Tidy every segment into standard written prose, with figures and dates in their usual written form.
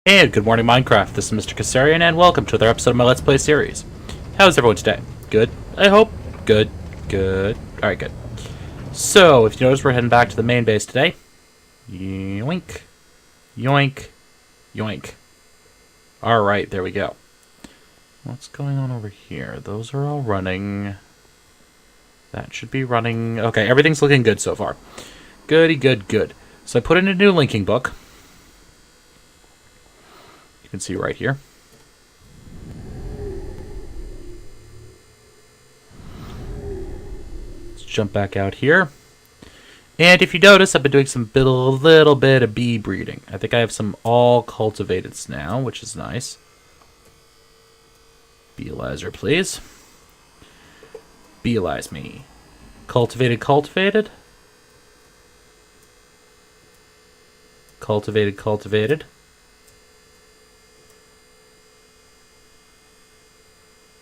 And good morning, Minecraft. This is Mr. Keserian, and welcome to another episode of my Let's Play series. How's everyone today? Good? I hope. Good. Good. Alright, good. So, if you notice, we're heading back to the main base today. Yoink. Yoink. Yoink. Alright, there we go. What's going on over here? Those are all running. That should be running. Okay, everything's looking good so far. Goody, good, good. So I put in a new linking book. You can see right here. Let's jump back out here. And if you notice, I've been doing some little bit of bee breeding. I think I have some all cultivateds now, which is nice. Beelizer, please. Beelize me. Cultivated, cultivated. Cultivated, cultivated.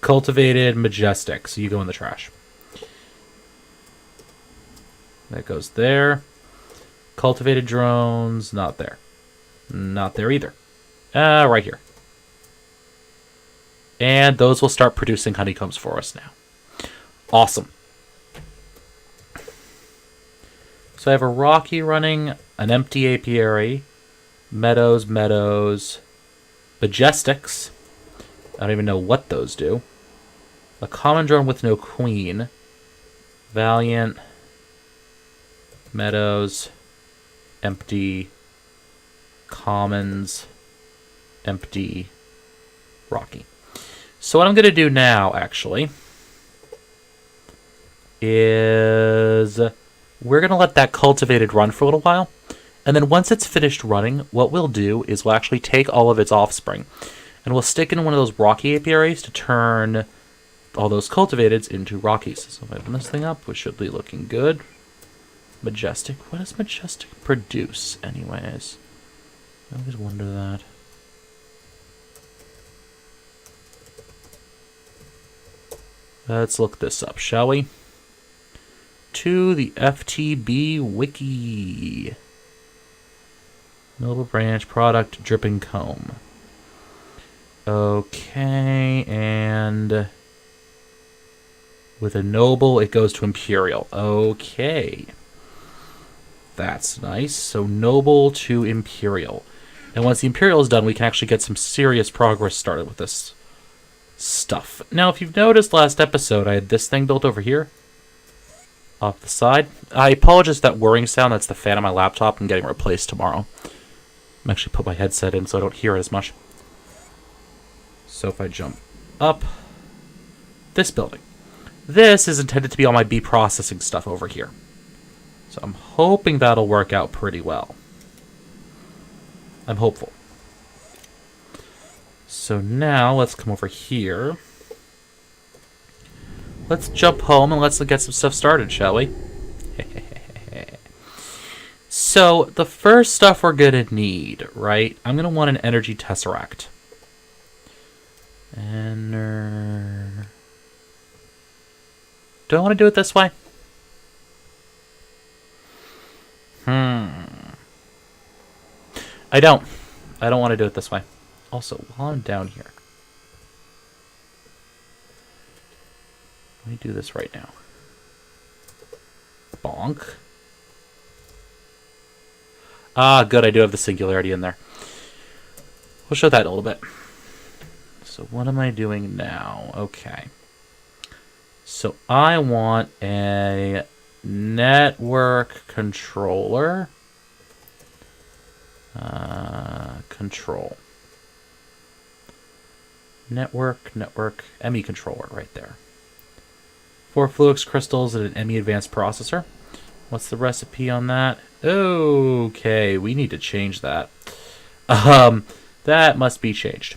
Cultivated majestic, so you go in the trash. That goes there. Cultivated drones, not there. Not there either. Right here. And those will start producing honeycombs for us now. Awesome. So I have a Rocky running, an empty apiary, meadows, majestics. I don't even know what those do. A common drone with no queen. Valiant. Meadows. Empty. Commons. Empty. Rocky. So what I'm going to do now, actually, is we're going to let that cultivated run for a little while. And then once it's finished running, what we'll do is we'll actually take all of its offspring. And we'll stick in one of those rocky apiaries to turn all those cultivateds into rockies. So if I open this thing up, we should be looking good. Majestic. What does majestic produce, anyways? I always wonder that. Let's look this up, shall we? To the FTB wiki. Noble branch product dripping comb. Okay, and with a noble, it goes to imperial. Okay. That's nice. So noble to imperial. And once the imperial is done, we can actually get some serious progress started with this stuff. Now, if you've noticed last episode, I had this thing built over here. Off the side. I apologize for that whirring sound. That's the fan on my laptop. I'm getting replaced tomorrow. I'm actually put my headset in so I don't hear it as much. So if I jump up, this building. This is intended to be all my bee processing stuff over here. So I'm hoping that'll work out pretty well. I'm hopeful. So now let's come over here. Let's jump home and let's get some stuff started, shall we? So the first stuff we're going to need, right? I'm going to want an energy tesseract. And do I want to do it this way? I don't. I don't want to do it this way. Also, while I'm down here, let me do this right now. Bonk. Ah, good. I do have the singularity in there. We'll show that in a little bit. So what am I doing now? Okay. So I want a network controller. Control. Network, ME controller right there. 4 Fluix crystals and an ME advanced processor. What's the recipe on that? Okay, we need to change that. That must be changed.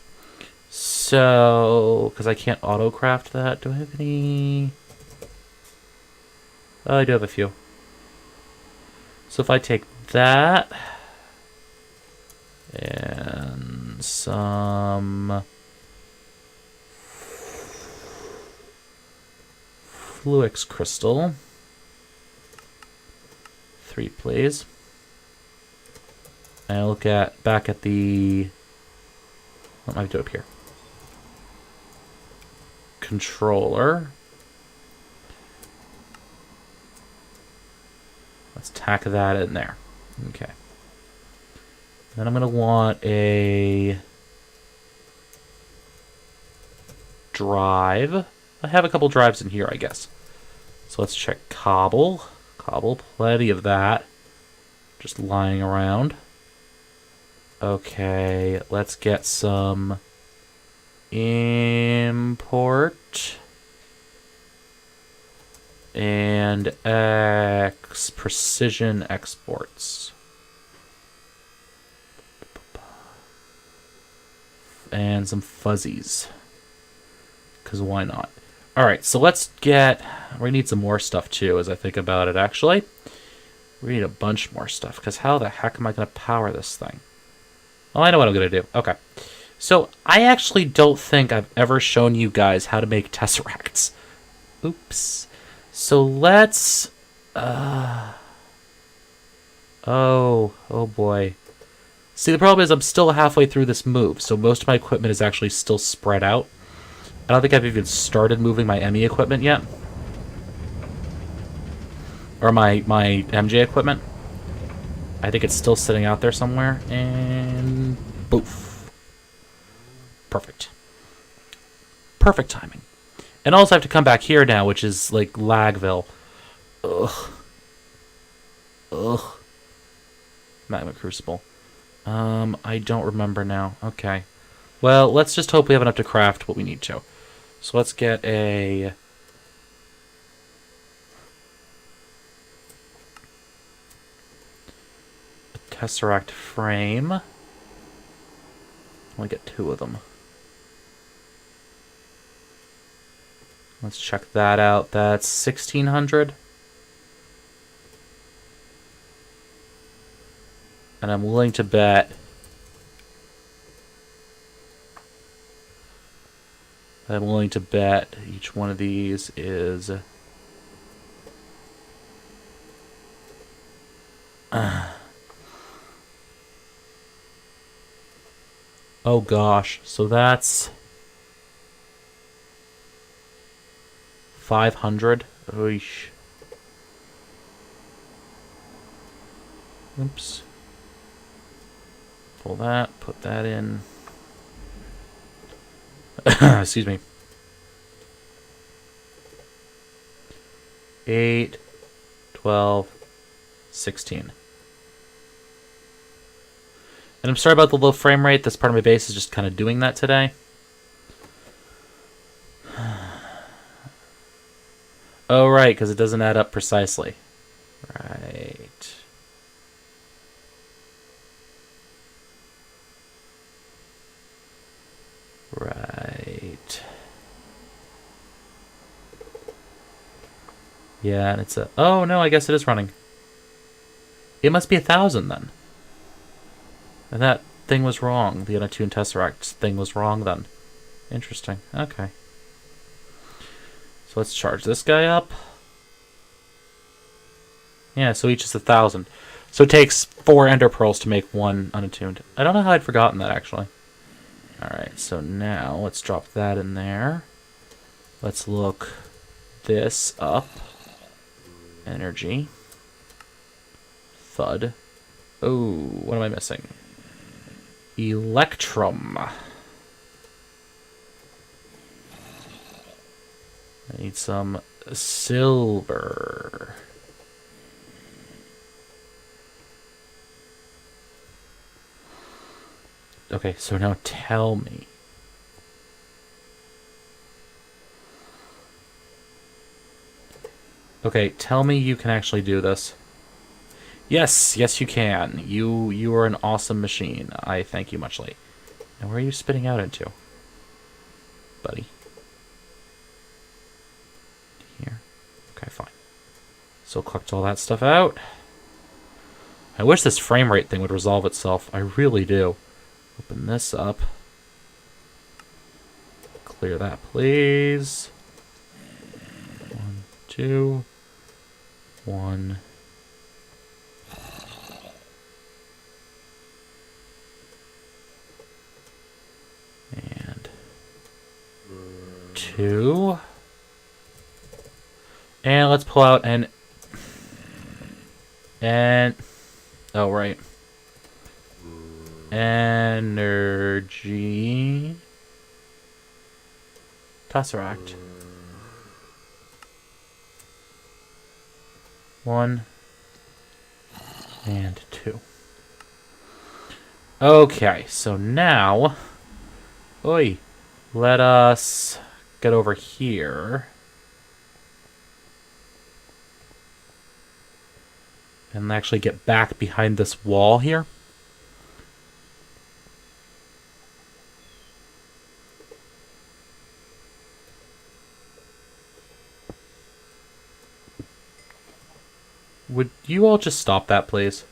So, because I can't auto-craft that. Do I have any? Oh, I do have a few. So if I take that and some Fluix crystal, 3 please. And I look back at the What might I do up here? Controller. Let's tack that in there. Okay. Then I'm going to want a drive. I have a couple drives in here, I guess. So let's check cobble. Cobble, plenty of that. Just lying around. Okay, let's get some import and precision exports. And some fuzzies. Because why not? Alright, so let's get... We need some more stuff too, as I think about it, actually. We need a bunch more stuff, because how the heck am I going to power this thing? Well, I know what I'm going to do. Okay. So, I actually don't think I've ever shown you guys how to make tesseracts. Oops. So, let's... Oh boy. See, the problem is I'm still halfway through this move, so most of my equipment is actually still spread out. I don't think I've even started moving my ME equipment yet. Or my MJ equipment. I think it's still sitting out there somewhere. And... Boof. Perfect. Perfect timing. And also I have to come back here now, which is, like, Lagville. Ugh. Ugh. Magma Crucible. I don't remember now. Okay. Well, let's just hope we have enough to craft what we need to. So let's get a... Tesseract frame. Only get 2 of them. Let's check that out. That's 1,600. And I'm willing to bet... each one of these is... Oh gosh, so that's... 500. Oish. Oops. Pull that, put that in. Excuse me. 8, 12, 16. And I'm sorry about the low frame rate. This part of my base is just kind of doing that today. Oh, right, because it doesn't add up precisely. Right. Right. Yeah, and it's a... Oh, no, I guess it is running. It must be 1,000 then. And that thing was wrong. The unattuned Tesseract thing was wrong then. Interesting. Okay. So let's charge this guy up. Yeah, so each is 1,000. So it takes 4 ender pearls to make 1 unattuned. I don't know how I'd forgotten that, actually. Alright, so now let's drop that in there. Let's look this up. Energy. Thud. Oh, what am I missing? Electrum. I need some silver. Okay, so now tell me. Okay, tell me you can actually do this. Yes, yes you can. You are an awesome machine. I thank you muchly. And where are you spitting out into? Buddy. Here. Okay, fine. So collect all that stuff out. I wish this frame rate thing would resolve itself. I really do. Open this up. Clear that, please. 1, 2, 1. 2. And let's pull out oh, right. Energy. Tesseract. 1 and 2. Okay, so now, let us get over here. And actually get back behind this wall here. Would you all just stop that, please?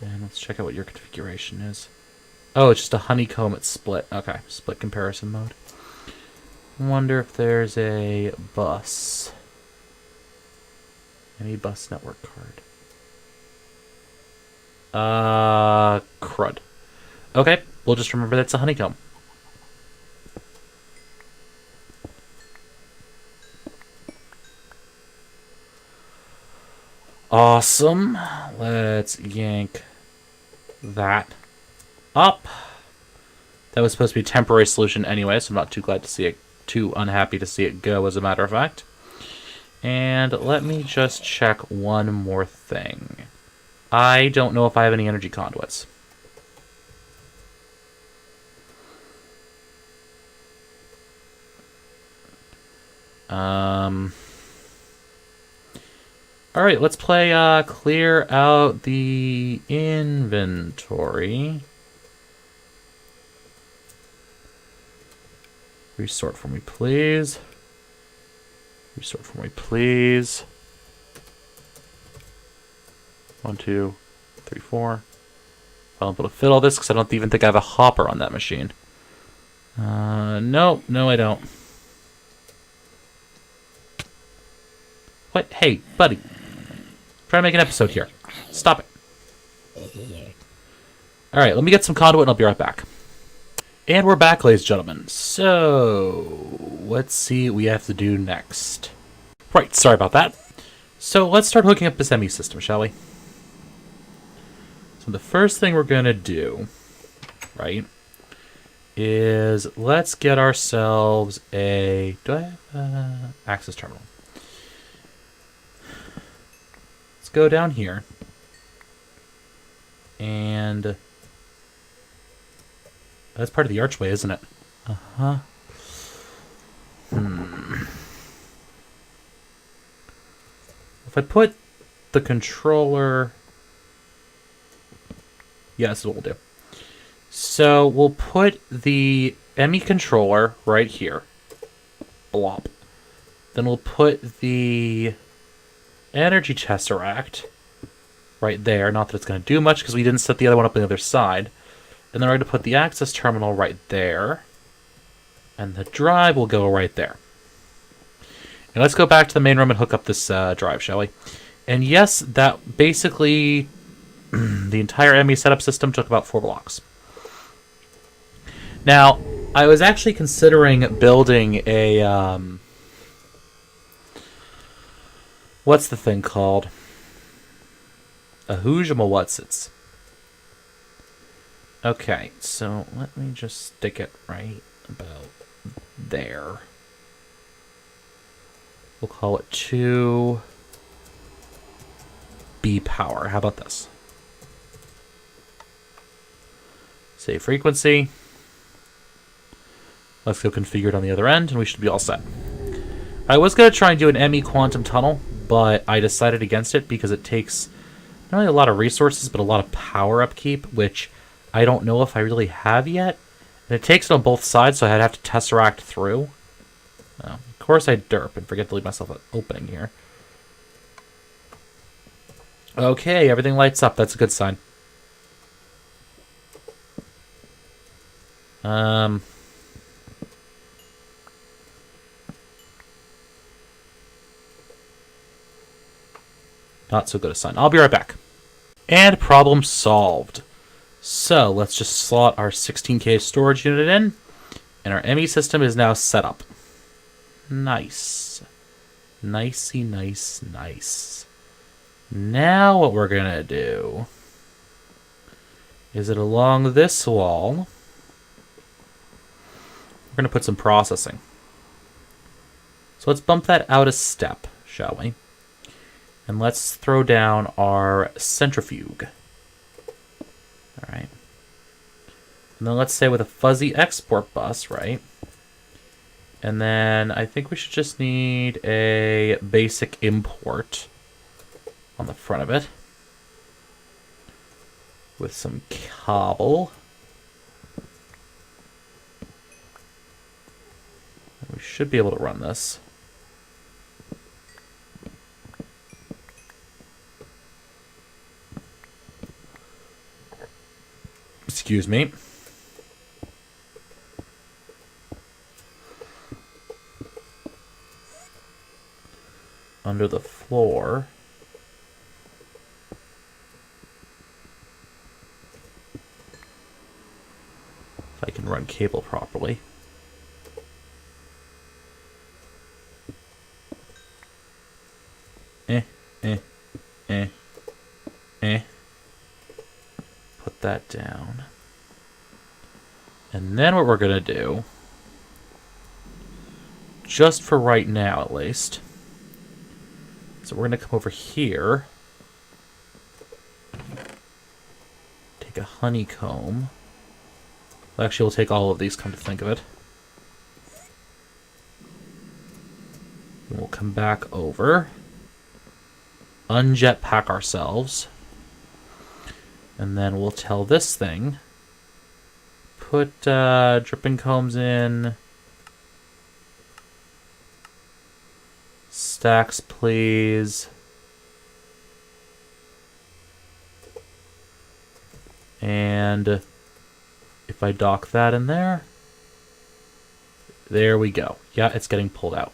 And let's check out what your configuration is. Oh, it's just a honeycomb at split. Okay, split comparison mode. Wonder if there's a bus. Any bus network card? Crud. Okay, we'll just remember that's a honeycomb. Awesome. Let's yank that up. That was supposed to be a temporary solution anyway, so I'm not too unhappy to see it go, as a matter of fact. And let me just check one more thing. I don't know if I have any energy conduits. Alright, let's play clear out the inventory. Resort for me, please. Resort for me, please. 1, 2, 3, 4. I'll be able to fit all this because I don't even think I have a hopper on that machine. No, I don't. What? Hey, buddy. Trying to make an episode here. Stop it. Alright, let me get some conduit and I'll be right back. And we're back, ladies and gentlemen. So, let's see what we have to do next. Right, sorry about that. So, let's start hooking up this ME system, shall we? So, the first thing we're going to do, right, is let's get ourselves a... Do I have an access terminal? Let's go down here. And... that's part of the archway, isn't it? Uh-huh. If I put the controller... yeah, this is what we'll do. So we'll put the ME controller right here. Blop. Then we'll put the energy tesseract right there. Not that it's going to do much because we didn't set the other one up on the other side. And then we're going to put the access terminal right there. And the drive will go right there. And let's go back to the main room and hook up this drive, shall we? And yes, that basically... the entire ME setup system took about 4 blocks. Now, I was actually considering building a... what's the thing called? A what's-its. Okay, so let me just stick it right about there. We'll call it 2 B power. How about this? Save frequency. Let's go configure it on the other end, and we should be all set. I was going to try and do an ME quantum tunnel, but I decided against it because it takes not only a lot of resources, but a lot of power upkeep, which I don't know if I really have yet. And it takes it on both sides, so I'd have to tesseract through. Of course I derp and forget to leave myself an opening here. Okay, everything lights up. That's a good sign. Not so good a sign. I'll be right back. And problem solved. So, let's just slot our 16K storage unit in, and our ME system is now set up. Nice. Nicey, nice, nice. Now what we're going to do is that along this wall, we're going to put some processing. So let's bump that out a step, shall we? And let's throw down our centrifuge. All right. And then let's say with a fuzzy export bus, right? And then I think we should just need a basic import on the front of it with some cobble. We should be able to run this. Excuse me. Under the floor. If I can run cable properly. Put that down. And then what we're going to do, just for right now at least, so we're going to come over here, take a honeycomb. Actually, we'll take all of these, come to think of it. And we'll come back over, unjetpack ourselves, and then we'll tell this thing, put dripping combs in, stacks please, and if I dock that in there, there we go. Yeah, it's getting pulled out.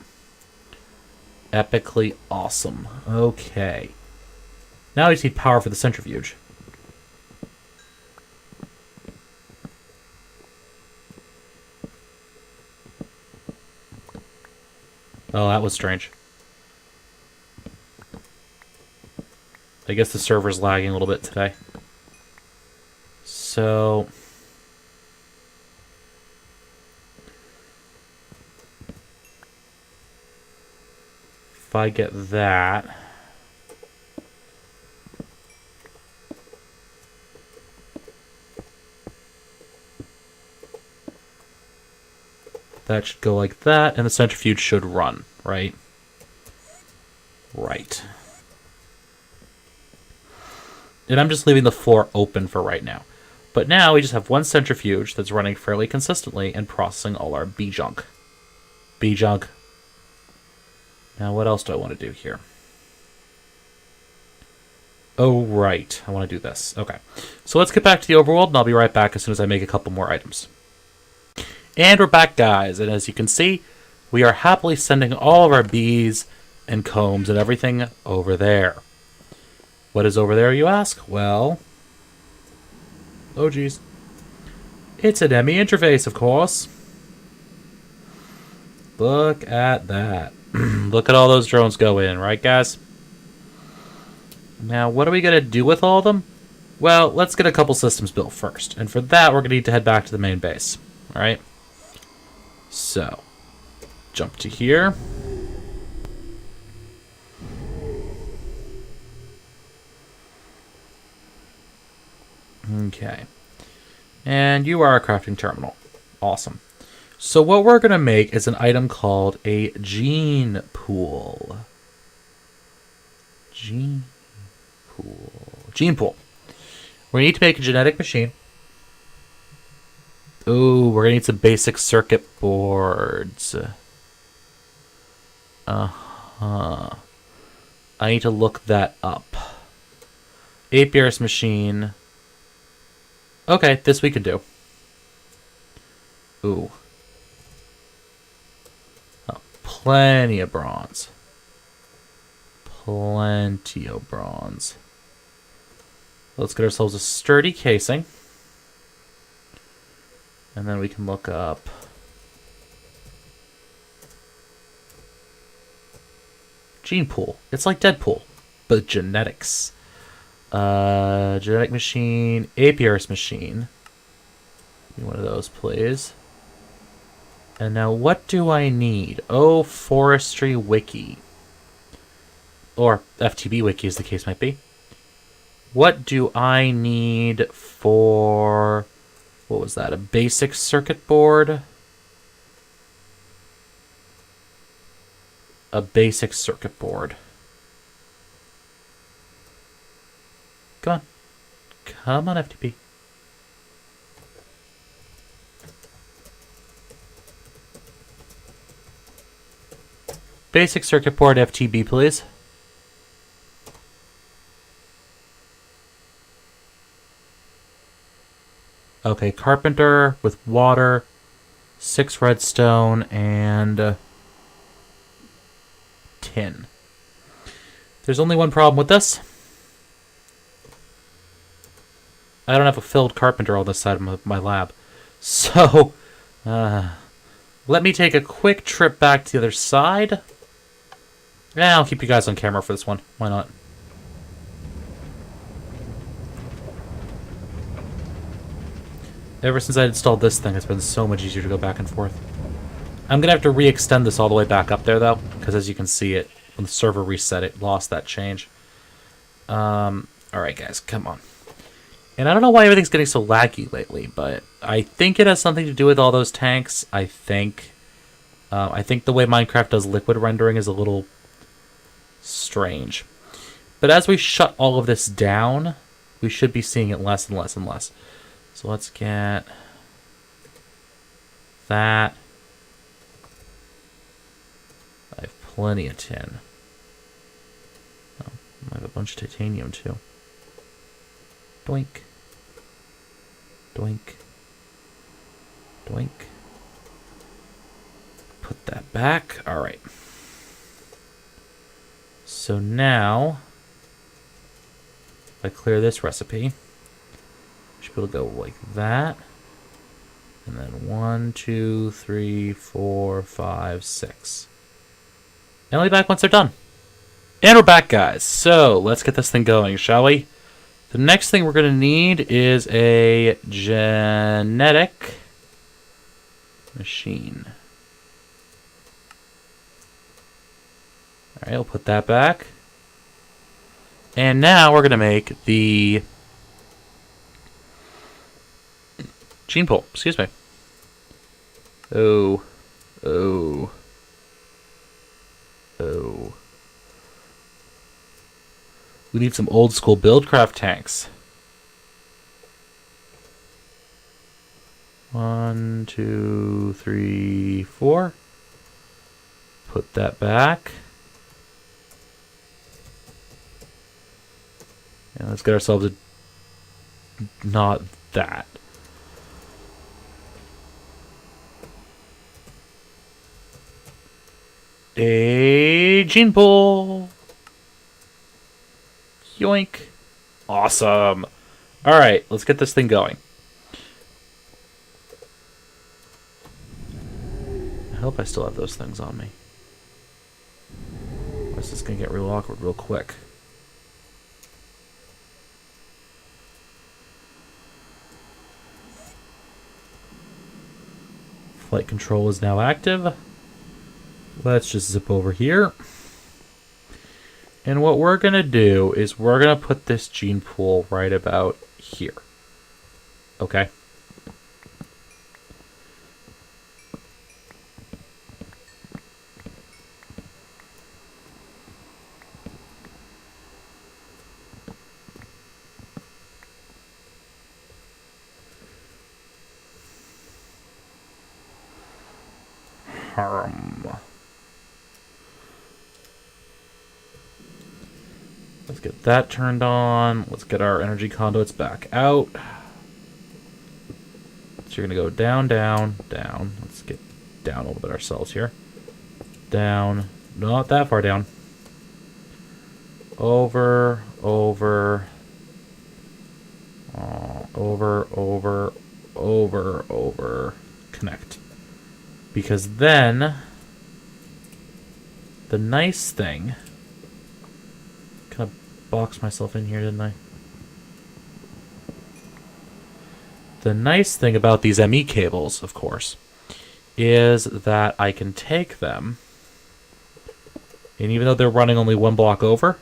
Epically awesome. Okay. Now we just need power for the centrifuge. Oh, that was strange. I guess the server's lagging a little bit today. So if I get that, that should go like that, and the centrifuge should run, right? Right. And I'm just leaving the floor open for right now. But now we just have one centrifuge that's running fairly consistently and processing all our bee junk. Bee junk. Now what else do I want to do here? Oh, right. I want to do this. Okay. So let's get back to the overworld, and I'll be right back as soon as I make a couple more items. And we're back, guys, and as you can see, we are happily sending all of our bees and combs and everything over there. What is over there, you ask? Well, oh geez. It's an ME interface, of course. Look at that. Look at all those drones go in, right, guys? Now, what are we going to do with all of them? Well, let's get a couple systems built first, and for that, we're going to need to head back to the main base. All right? So, jump to here. Okay. And you are a crafting terminal. Awesome. So what we're going to make is an item called a Genepool. Genepool. Genepool. We need to make a genetic machine. Ooh, we're going to need some basic circuit boards. I need to look that up. Apiarist machine. Okay, this we can do. Ooh. Oh, plenty of bronze. Plenty of bronze. Let's get ourselves a sturdy casing. And then we can look up Genepool. It's like Deadpool, but genetics. Genetic machine, apiarist machine. Give me one of those, please. And now what do I need? Oh, forestry wiki. Or FTB wiki, as the case might be. What do I need for... What was that? A basic circuit board? A basic circuit board. Come on. Come on, FTP. Basic circuit board FTB, please. Okay, carpenter with water, 6 redstone, and tin. There's only one problem with this. I don't have a filled carpenter on this side of my lab. So, let me take a quick trip back to the other side. Yeah, I'll keep you guys on camera for this one. Why not? Ever since I installed this thing, it's been so much easier to go back and forth. I'm going to have to re-extend this all the way back up there, though, because as you can see, when the server reset, it lost that change. Alright, guys, come on. And I don't know why everything's getting so laggy lately, but I think it has something to do with all those tanks. I think the way Minecraft does liquid rendering is a little strange. But as we shut all of this down, we should be seeing it less and less and less. So let's get that. I have plenty of tin. Oh, I have a bunch of titanium too. Doink. Doink. Doink. Put that back. Alright. So now, if I clear this recipe, I should be able to go like that. And then 1, 2, 3, 4, 5, 6. And I'll be back once they're done. And we're back, guys. So let's get this thing going, shall we? The next thing we're going to need is a genetic machine. Alright, I'll put that back. And now we're going to make the Genepool. Excuse me. Oh. We need some old school BeeCraft tanks. 1, 2, 3, 4. Put that back. And let's get ourselves a... not that. A Genepool. Yoink. Awesome. Alright, let's get this thing going. I hope I still have those things on me. Or is this going to get real awkward real quick? Flight control is now active. Let's just zip over here. And what we're going to do is we're going to put this Genepool right about here. Okay? Let's get that turned on. Let's get our energy conduits back out. So you're going to go down, down, down. Let's get down a little bit ourselves here. Down. Not that far down. Over, over. Over, over, over, over. Connect. Because then, the nice thing box myself in here, didn't I? The nice thing about these ME cables, of course, is that I can take them, and even though they're running only one block over,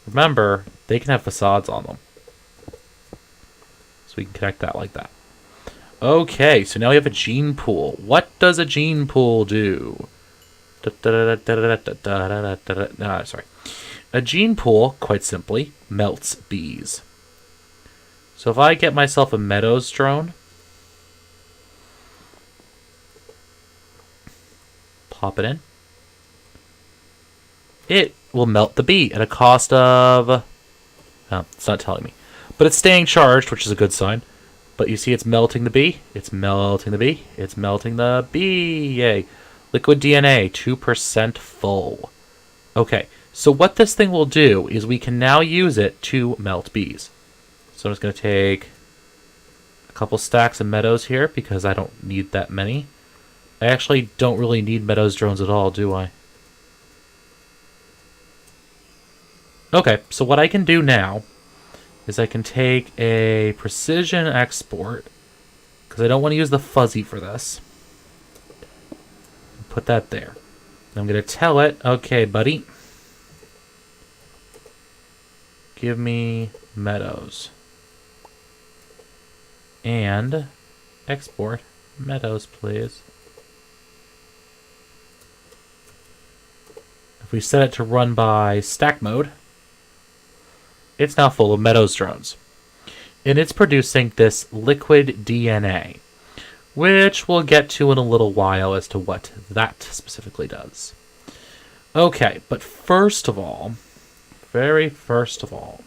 remember, they can have facades on them. So we can connect that like that. Okay, so now we have a gene pool. What does a gene pool do? No, sorry. A gene pool, quite simply, melts bees. So if I get myself a Meadows drone, pop it in, it will melt the bee at a cost of... Oh, it's not telling me. But it's staying charged, which is a good sign. But you see it's melting the bee. It's melting the bee. It's melting the bee. Yay. Liquid DNA, 2% full. Okay, so what this thing will do is we can now use it to melt bees. So I'm just going to take a couple stacks of Meadows here because I don't need that many. I actually don't really need Meadows drones at all, do I? Okay, so what I can do now is I can take a precision export, because I don't want to use the fuzzy for this. Put that there. I'm going to tell it, okay, buddy, give me Meadows. And export Meadows, please. If we set it to run by stack mode, it's now full of Meadows drones. And it's producing this liquid DNA, which we'll get to in a little while as to what that specifically does. Okay, but first of all, very first of all,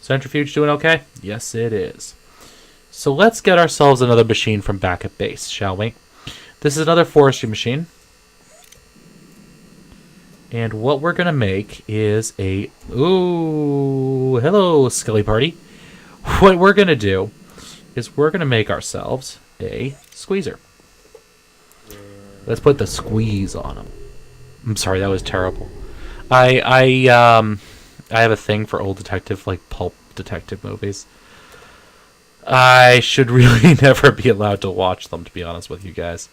centrifuge doing okay? Yes, it is. So let's get ourselves another machine from back at base, shall we? This is another forestry machine. And what we're going to make is a... Ooh, hello, Skelly Party. What we're going to do is we're going to make ourselves a squeezer. Let's put the squeeze on them. I'm sorry, that was terrible. I have a thing for old detective, like pulp detective movies. I should really never be allowed to watch them, to be honest with you guys.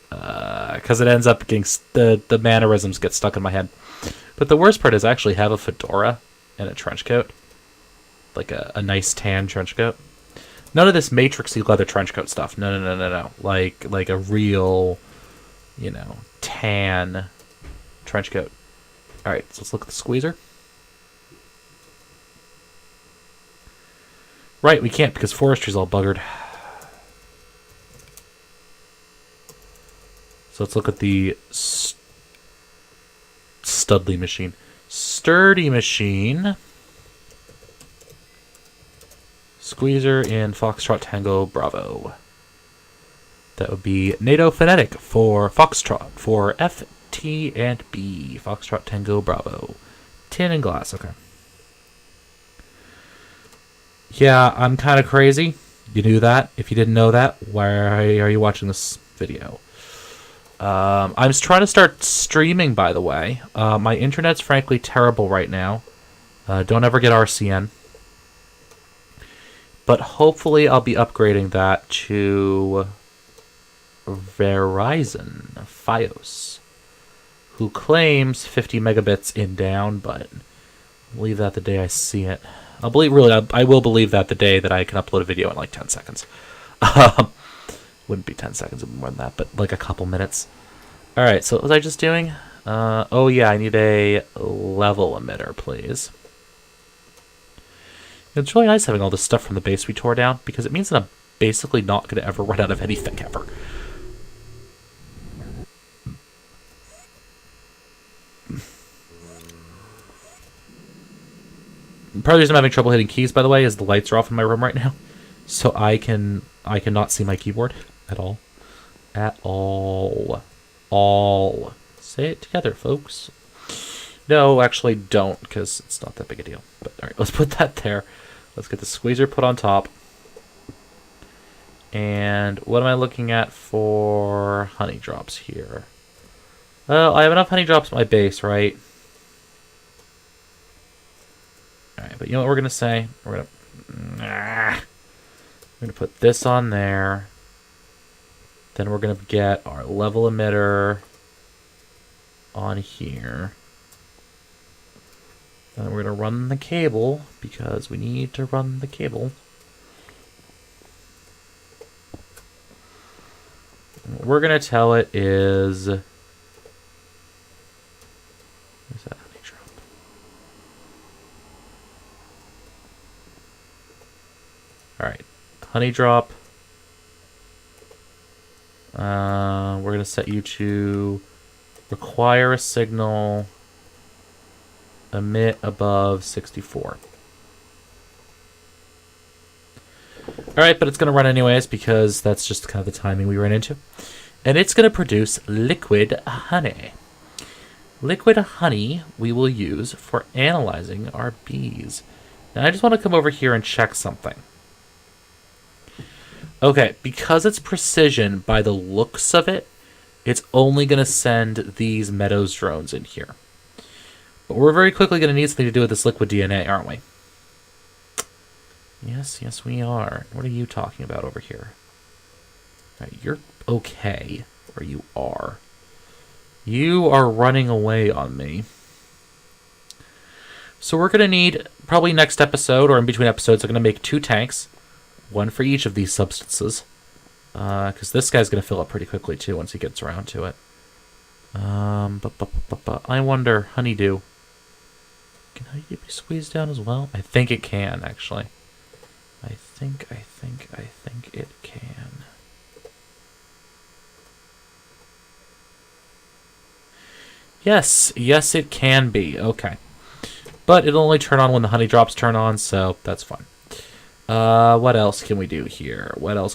Because it ends up getting... The mannerisms get stuck in my head. But the worst part is I actually have a fedora and a trench coat. Like a nice tan trench coat. None of this matrixy leather trench coat stuff. No. Like a real, you know, tan trench coat. Alright, so let's look at the squeezer. Right, we can't because forestry's all buggered. So let's look at the Studley machine. Sturdy machine. Squeezer in Foxtrot Tango Bravo. That would be NATO phonetic for Foxtrot for F, T, and B. Foxtrot Tango Bravo. Tin and glass, okay. Yeah, I'm kind of crazy. You knew that. If you didn't know that, why are you watching this video? I'm trying to start streaming, by the way. My internet's frankly terrible right now. Don't ever get RCN. But hopefully I'll be upgrading that to Verizon Fios, who claims 50 megabits in down, but I'll leave that the day I see it. I will believe that the day that I can upload a video in like 10 seconds. Wouldn't be 10 seconds, it would be more than that, but like a couple minutes. Alright, so what was I just doing? Oh yeah, I need a level emitter, please. It's really nice having all this stuff from the base we tore down, because it means that I'm basically not going to ever run out of anything ever. Part of the reason I'm having trouble hitting keys, by the way, is the lights are off in my room right now. So I cannot see my keyboard at all. At all. All. Say it together, folks. No, actually don't, because it's not that big a deal. But alright, let's put that there. Let's get the squeezer put on top. And what am I looking at for honey drops here? Well, I have enough honey drops at my base, right? All right, but you know what we're gonna say? We're gonna put this on there. Then we're gonna get our level emitter on here. And we're gonna run the cable because we need to run the cable. And what we're gonna tell it is. Where's that honey drop? All right, honey drop. We're gonna set you to require a signal. Emit above 64. Alright, but it's going to run anyways because that's just kind of the timing we ran into. And it's going to produce liquid honey. Liquid honey we will use for analyzing our bees. Now I just want to come over here and check something. Okay, because it's precision by the looks of it, it's only going to send these Meadows drones in here. But we're very quickly going to need something to do with this liquid DNA, aren't we? Yes, we are. What are you talking about over here? All right, you're okay, or you are. You are running away on me. So we're going to need, probably next episode, or in between episodes, I'm going to make 2 tanks. One for each of these substances. Because this guy's going to fill up pretty quickly, too, once he gets around to it. I wonder, honeydew. Can honeydew be squeezed down as well? I think it can, actually. I think it can. Yes, it can be. Okay. But it'll only turn on when the honey drops turn on, so that's fine. What else can we do here? Well,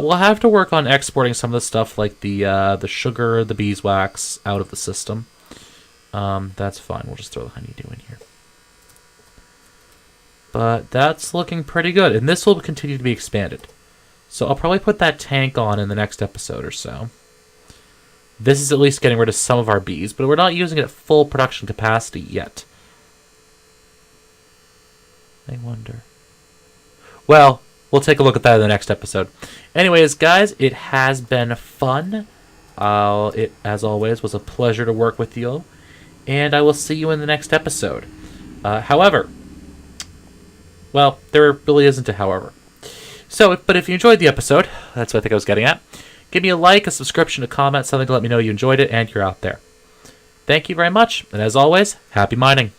we'll have to work on exporting some of the stuff like the sugar, the beeswax out of the system. That's fine. We'll just throw the honeydew in here. But that's looking pretty good, and this will continue to be expanded. So I'll probably put that tank on in the next episode or so. This is at least getting rid of some of our bees, but we're not using it at full production capacity yet. I wonder. Well, we'll take a look at that in the next episode. Anyways, guys, it has been fun. It, as always, was a pleasure to work with you. And I will see you in the next episode. However, well, there really isn't a however. So, but if you enjoyed the episode, that's what I think I was getting at, give me a like, a subscription, a comment, something to let me know you enjoyed it and you're out there. Thank you very much, and as always, happy mining.